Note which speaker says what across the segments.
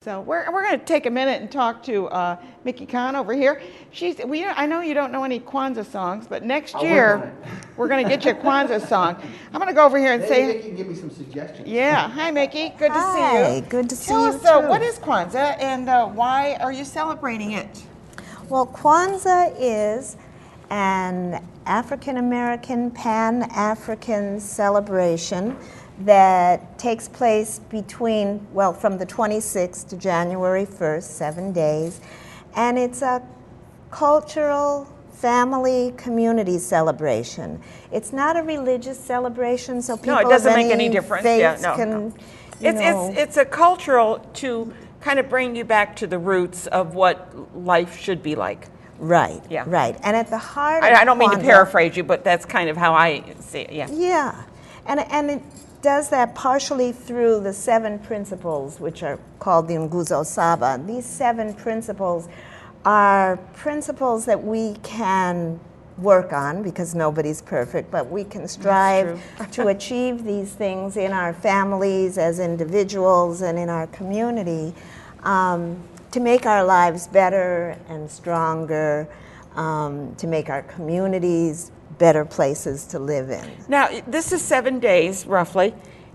Speaker 1: So we're going to take a minute and talk to Mickey Kahn over here. I know you don't know any Kwanzaa songs, but next year we're going to get you a Kwanzaa song. I'm going to go over here and say,
Speaker 2: Mickey can give me some suggestions.
Speaker 1: Yeah, hi Mickey, good to see you.
Speaker 3: Hi, good to see
Speaker 1: Tell
Speaker 3: you
Speaker 1: us,
Speaker 3: too.
Speaker 1: what is Kwanzaa and why are you celebrating it?
Speaker 3: Well, Kwanzaa is an African-American, Pan-African celebration that takes place from the 26th to January 1st, 7 days. And it's a cultural, family, community celebration. It's not a religious celebration, so people
Speaker 1: No, it doesn't
Speaker 3: of
Speaker 1: make any difference.
Speaker 3: faiths
Speaker 1: Yeah,
Speaker 3: can,
Speaker 1: It's a cultural to kind of bring you back to the roots of what life should be like.
Speaker 3: Right,
Speaker 1: Yeah.
Speaker 3: right. And at the heart of
Speaker 1: I don't mean to
Speaker 3: Kwanzaa-
Speaker 1: paraphrase you, but that's kind of how I see it, yeah.
Speaker 3: Yeah, and it does that partially through the 7 principles, which are called the Nguzo Saba. These 7 principles are principles that we can work on because nobody's perfect, but we can strive to achieve these things in our families as individuals and in our community to make our lives better and stronger, to make our communities better places to live in.
Speaker 1: Now, this is 7 days, roughly,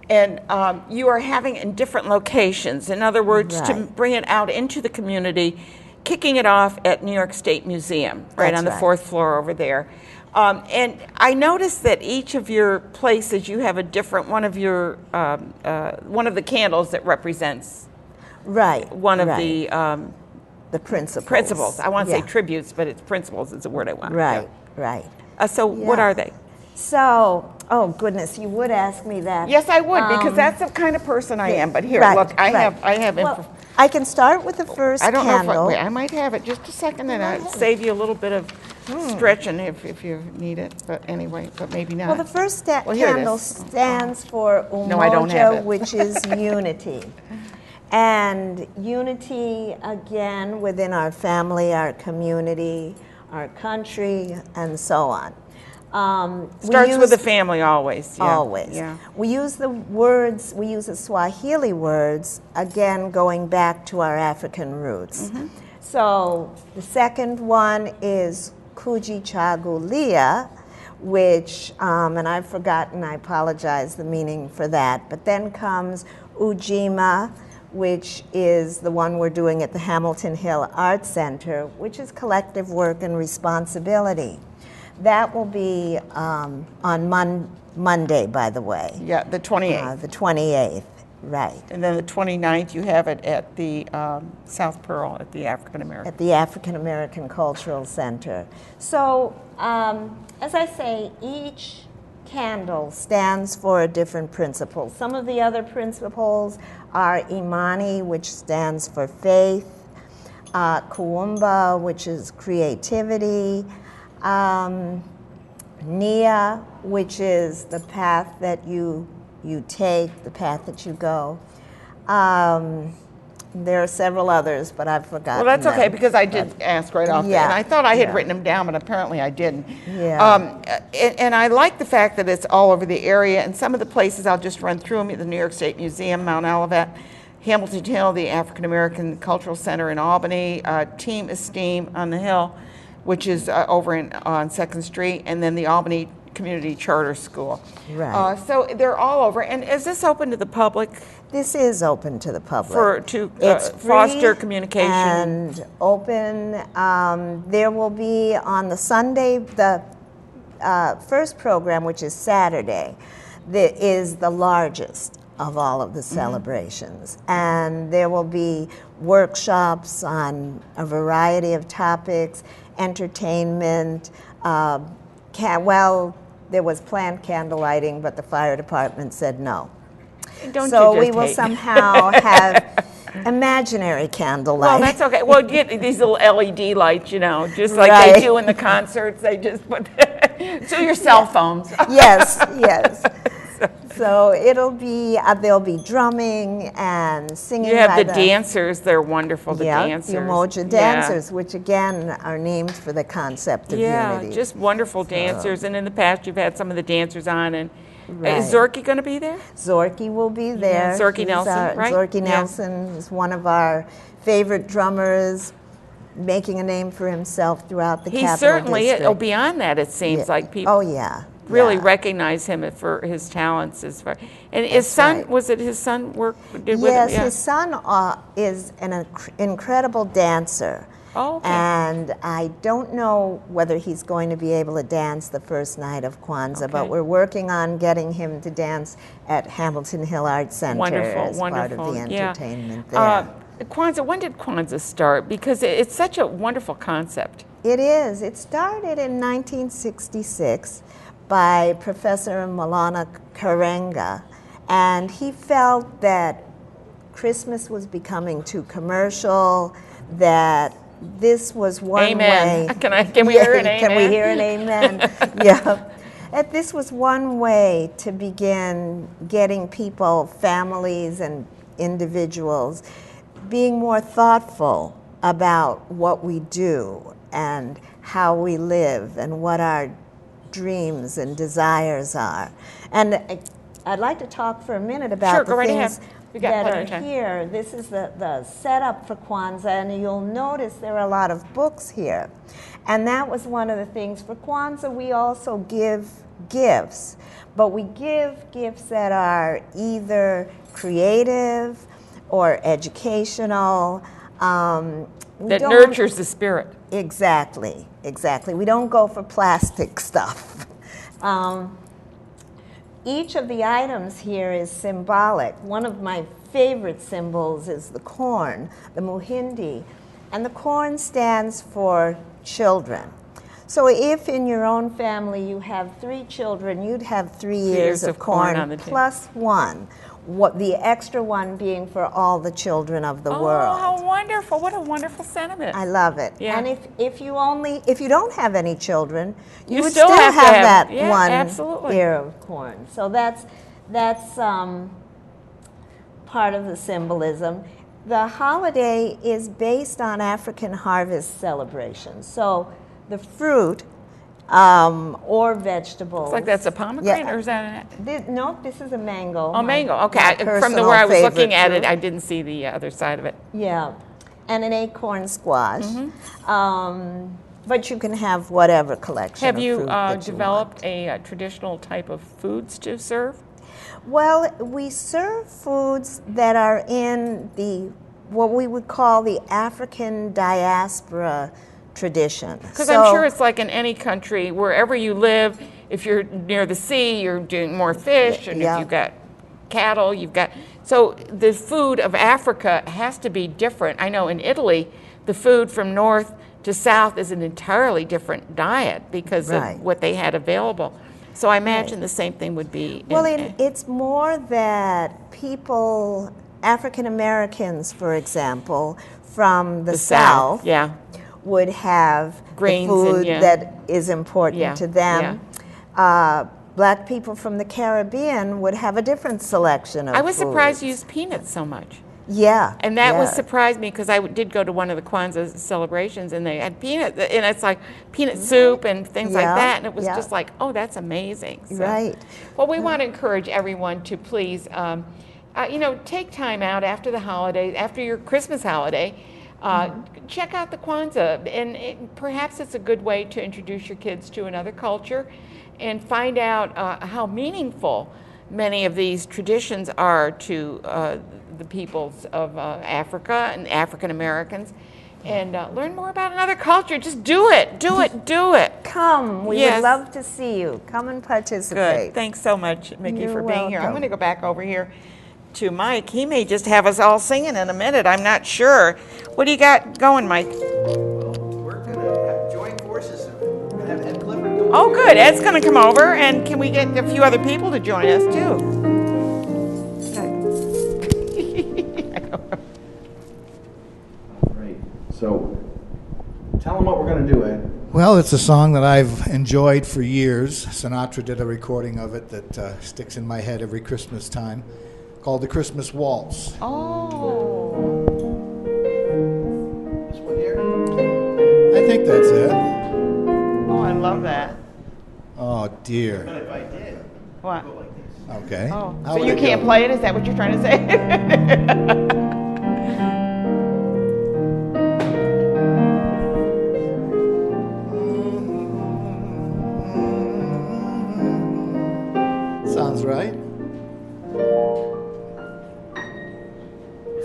Speaker 1: and you are having in different locations. In other words, to
Speaker 3: Right.
Speaker 1: bring it out into the community, kicking it off at New York State Museum, right
Speaker 3: That's
Speaker 1: on the
Speaker 3: right.
Speaker 1: 4th floor over there. And I noticed that each of your places, you have a different one of your one of the candles that represents
Speaker 3: Right.
Speaker 1: one of
Speaker 3: right.
Speaker 1: the
Speaker 3: principles.
Speaker 1: principles. I want to say
Speaker 3: Yeah.
Speaker 1: tributes, but it's principles is the word I want.
Speaker 3: Right, right.
Speaker 1: So what
Speaker 3: Yeah.
Speaker 1: are they?
Speaker 3: So, oh goodness, you would ask me that.
Speaker 1: Yes, I would, because that's the kind of person I am. But here,
Speaker 3: right,
Speaker 1: look, I
Speaker 3: right.
Speaker 1: have
Speaker 3: Well, I can start with the first
Speaker 1: I don't
Speaker 3: candle.
Speaker 1: know if I might have it just a second, and I'll save you a little bit of stretching if you need it. But anyway, but maybe not.
Speaker 3: Well, the first
Speaker 1: Well, here it
Speaker 3: candle
Speaker 1: is.
Speaker 3: stands for
Speaker 1: No, I don't have
Speaker 3: Umoja,
Speaker 1: it.
Speaker 3: which is unity. And unity, again, within our family, our community, our country, and so on.
Speaker 1: Starts with the family always. Yeah.
Speaker 3: Always.
Speaker 1: Yeah.
Speaker 3: We use the Swahili words, again, going back to our African roots.
Speaker 1: Mm-hmm.
Speaker 3: So the second one is Kujichagulia, which, and I've forgotten, I apologize, the meaning for that. But then comes Ujima, which is the one we're doing at the Hamilton Hill Art Center, which is collective work and responsibility. That will be on Monday, by the way.
Speaker 1: Yeah, the 28th.
Speaker 3: The 28th, right.
Speaker 1: And then the 29th, you have it at the South Pearl at the African American.
Speaker 3: At the African American Cultural Center. So, as I say, each candle stands for a different principle. Some of the other principles are Imani, which stands for faith, Kuumba, which is creativity, Nia, which is the path that you take, the path that you go. There are several others, but I've forgotten.
Speaker 1: Well, that's okay,
Speaker 3: them.
Speaker 1: because I did ask right off.
Speaker 3: Yeah,
Speaker 1: And I thought I had
Speaker 3: yeah.
Speaker 1: written them down, but apparently I didn't.
Speaker 3: Yeah.
Speaker 1: And I like the fact that it's all over the area. And some of the places, I'll just run through them: the New York State Museum, Mount Olivet, Hamilton Hill, the African American Cultural Center in Albany, Team Esteem on the Hill, which is over on 2nd Street, and then the Albany Community Charter School.
Speaker 3: Right.
Speaker 1: So they're all over. And is this open to the public?
Speaker 3: This is open to the public.
Speaker 1: To
Speaker 3: It's
Speaker 1: foster
Speaker 3: free
Speaker 1: communication?
Speaker 3: and open. There will be on the Sunday, the first program, which is Saturday, that is the largest of all of the celebrations. And there will be workshops on a variety of topics, entertainment. There was planned candle lighting, but the fire department said no.
Speaker 1: Don't
Speaker 3: So
Speaker 1: you
Speaker 3: we
Speaker 1: just
Speaker 3: will
Speaker 1: hate.
Speaker 3: have imaginary candle
Speaker 1: Well,
Speaker 3: lighting.
Speaker 1: that's okay. Well, get these little LED lights, just like
Speaker 3: Right.
Speaker 1: they do in the concerts. They just put to your cell phones.
Speaker 3: Yes, yes. So it'll be, there'll be drumming and singing.
Speaker 1: You have
Speaker 3: by
Speaker 1: the dancers. They're wonderful, the
Speaker 3: Yeah,
Speaker 1: dancers.
Speaker 3: the Umoja
Speaker 1: Yeah.
Speaker 3: dancers, which again are named for the concept of
Speaker 1: Yeah,
Speaker 3: unity.
Speaker 1: just wonderful dancers. And in the past, you've had some of the dancers on, and Is Zorky going to be there?
Speaker 3: Zorky will be there.
Speaker 1: Yeah, Zorky Nelson, right?
Speaker 3: Zorky
Speaker 1: Yeah.
Speaker 3: Nelson is one of our favorite drummers, making a name for himself throughout the Capital
Speaker 1: Certainly,
Speaker 3: District.
Speaker 1: beyond that, it seems like people
Speaker 3: Oh, yeah.
Speaker 1: really
Speaker 3: yeah.
Speaker 1: recognize him for his talents. And his
Speaker 3: That's
Speaker 1: son,
Speaker 3: right.
Speaker 1: was it his son worked with him?
Speaker 3: Yes,
Speaker 1: Yeah.
Speaker 3: his son is an incredible dancer.
Speaker 1: Oh, okay.
Speaker 3: And I don't know whether he's going to be able to dance the first night of Kwanzaa, but
Speaker 1: Okay.
Speaker 3: we're working on getting him to dance at Hamilton Hill Arts Center as part of the entertainment there.
Speaker 1: Kwanzaa, when did Kwanzaa start? Because it's such a wonderful concept.
Speaker 3: It is. It started in 1966 by Professor Malana Karenga, and he felt that Christmas was becoming too commercial, that this was one
Speaker 1: Amen.
Speaker 3: way.
Speaker 1: Can we hear an amen?
Speaker 3: Can we hear an amen? Yeah. That this was one way to begin getting people, families, and individuals being more thoughtful about what we do and how we live and what our dreams and desires are. And I'd like to talk for a minute about the things that are here. This is the setup for Kwanzaa, and you'll notice there are a lot of books here. And that was one of the things. For Kwanzaa, we also give gifts, but we give gifts that are either creative or educational.
Speaker 1: That nurtures the spirit.
Speaker 3: Exactly. We don't go for plastic stuff. Each of the items here is symbolic. One of my favorite symbols is the corn, the muhindi, and the corn stands for children. So if in your own family you have 3 children, you'd have 3 ears of corn
Speaker 1: on the
Speaker 3: plus 1. What the extra one being for all the children of the world.
Speaker 1: Oh, how wonderful. What a wonderful sentiment.
Speaker 3: I love it.
Speaker 1: Yeah.
Speaker 3: And if you don't have any children, you would
Speaker 1: still
Speaker 3: still have that one
Speaker 1: absolutely.
Speaker 3: ear of corn. So that's part of the symbolism. The holiday is based on African harvest celebrations. So the fruit or vegetables.
Speaker 1: It's like that's a pomegranate, or is that
Speaker 3: no, this is a mango.
Speaker 1: Oh, mango. Okay. From where I was looking at it, I didn't see the other side of it.
Speaker 3: Yeah. And an acorn squash. But you can have whatever collection
Speaker 1: Have
Speaker 3: of
Speaker 1: you
Speaker 3: fruit that you
Speaker 1: developed
Speaker 3: want.
Speaker 1: a traditional type of foods to serve?
Speaker 3: Well, we serve foods that are in what we would call the African diaspora tradition.
Speaker 1: Because I'm sure it's like in any country, wherever you live, if you're near the sea, you're doing more fish, and if you've got cattle, you've got... So the food of Africa has to be different. I know in Italy, the food from north to south is an entirely different diet because of what they had available. So I imagine the same thing would be...
Speaker 3: it's more that people, African Americans, for example, from the South, would have
Speaker 1: grains
Speaker 3: the food that is important to them. Black people from the Caribbean would have a different selection of
Speaker 1: I was
Speaker 3: foods.
Speaker 1: surprised you used peanuts so much.
Speaker 3: Yeah.
Speaker 1: And that was surprised me because I did go to one of the Kwanzaa celebrations and they had peanut, and it's like peanut soup and things like that. And it was just like, oh, that's amazing. So,
Speaker 3: right.
Speaker 1: Well, we want to encourage everyone to please, take time out after the holiday, after your Christmas holiday, check out the Kwanzaa. And perhaps it's a good way to introduce your kids to another culture and find out how meaningful many of these traditions are to the peoples of Africa and African Americans, and learn more about another culture. Just do it.
Speaker 3: Come. We would love to see you. Come and participate.
Speaker 1: Good. Thanks so much, Mickey,
Speaker 3: You're
Speaker 1: for being here. I'm
Speaker 3: welcome.
Speaker 1: going to go back over here to Mike. He may just have us all singing in a minute. I'm not sure. What do you got going, Mike?
Speaker 2: We're going to join forces and have Ed Clifford go.
Speaker 1: Oh, good. Ed's going to come over, and can we get a few other people to join us, too?
Speaker 2: Great. So, tell them what we're going to do, Ed.
Speaker 4: Well, it's a song that I've enjoyed for years. Sinatra did a recording of it that sticks in my head every Christmas time, called the Christmas Waltz.
Speaker 1: Oh.
Speaker 2: This one here.
Speaker 4: I think that's it.
Speaker 1: Oh, I love that.
Speaker 4: Oh, dear.
Speaker 2: But if I did.
Speaker 1: What?
Speaker 4: Okay.
Speaker 1: Oh,
Speaker 4: How
Speaker 1: so
Speaker 4: would
Speaker 1: you
Speaker 4: it
Speaker 1: can't
Speaker 4: go?
Speaker 1: play it? Is that what you're trying to say?
Speaker 4: Sounds right.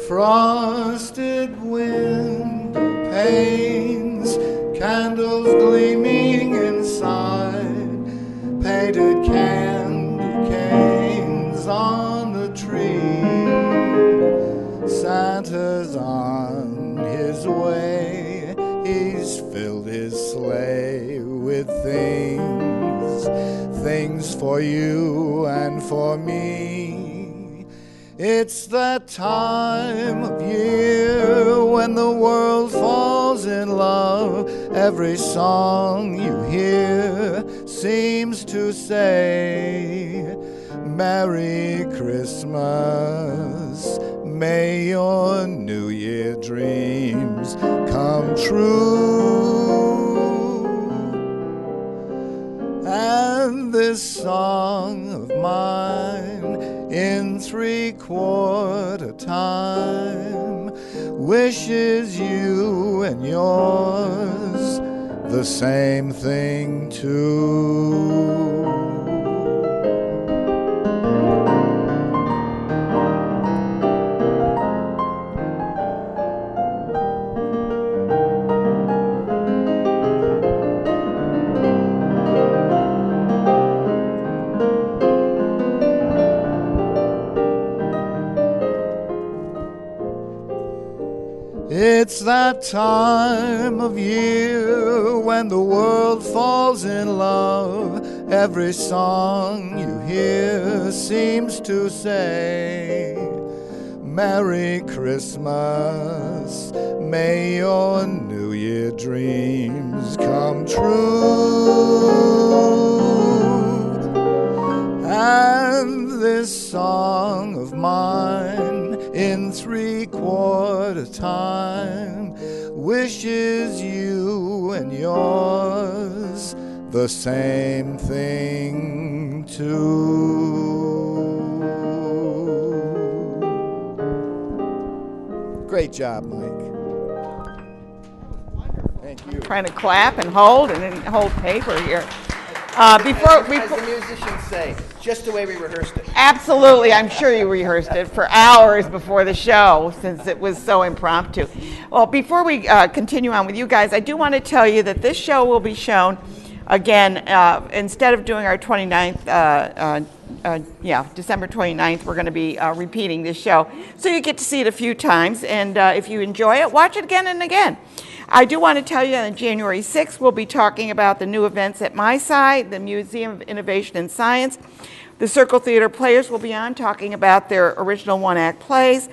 Speaker 4: Frosted window panes, candles gleaming inside, painted candy canes on the tree. Santa's on his way, he's filled his sleigh with things for you and for me. It's that time of year when the world falls in love. Every song you hear seems to say, Merry Christmas, may your New Year dreams come true. And this song of mine in 3/4 time wishes you and yours the same thing too. It's that time of year when the world falls in love. Every song you hear seems to say, Merry Christmas, may your New Year dreams come true. And this song of mine in 3/4 time wishes you and yours the same thing too. Great job, Mike. Thank you.
Speaker 1: Trying to clap and hold and then hold paper here.
Speaker 2: As the musicians say, just the way we rehearsed it.
Speaker 1: Absolutely. I'm sure you rehearsed it for hours before the show since it was so impromptu. Well, before we continue on with you guys, I do want to tell you that this show will be shown again, instead of doing our 29th, December 29th, we're going to be repeating this show. So you get to see it a few times, and if you enjoy it, watch it again and again. I do want to tell you that on January 6th, we'll be talking about the new events at my side, the Museum of Innovation and Science. The Circle Theater Players will be on talking about their original one-act plays.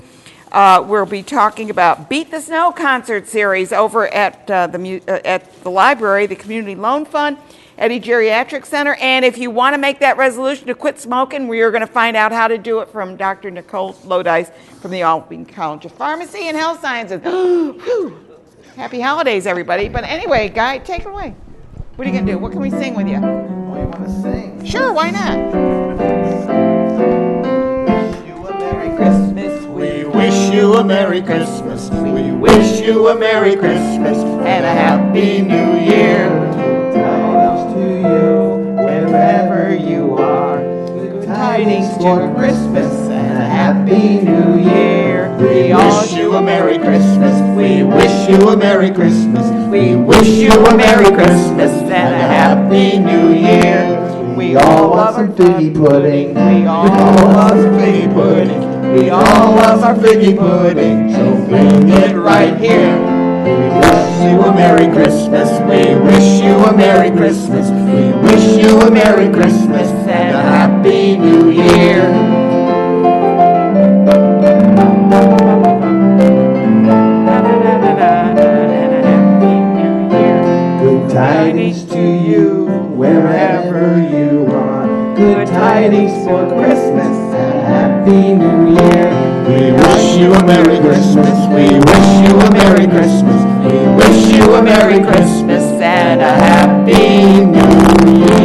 Speaker 1: We'll be talking about Beat the Snow concert series over at the library, the Community Loan Fund, Eddie Geriatric Center. And if you want to make that resolution to quit smoking, we are going to find out how to do it from Dr. Nicole Lodice from the Albany College of Pharmacy and Health Sciences. Happy holidays, everybody. But anyway, Guy, take it away. What are you going to do? What can we sing with you?
Speaker 2: Oh, you want to sing?
Speaker 1: Sure, why not?
Speaker 2: Wish you a Merry Christmas.
Speaker 4: We wish you a Merry Christmas. We wish you a Merry Christmas
Speaker 1: And a Happy New Year.
Speaker 2: Tidings to you wherever you are. Good tidings for Christmas and a Happy New Year.
Speaker 4: We wish you a Merry Christmas. We wish you a Merry Christmas. We wish you a Merry Christmas and a Happy New Year.
Speaker 2: We all love some figgy pudding.
Speaker 1: We all
Speaker 4: love some figgy pudding. We all love our figgy pudding. So bring it right here. We wish you a Merry Christmas. We wish you a Merry Christmas. We wish you a Merry Christmas and a Happy New Year.
Speaker 2: Good tidings to you wherever you are. Good tidings for Christmas and a Happy New Year.
Speaker 4: We wish you a Merry Christmas. We wish you a Merry Christmas. We wish you a Merry Christmas and a Happy New Year.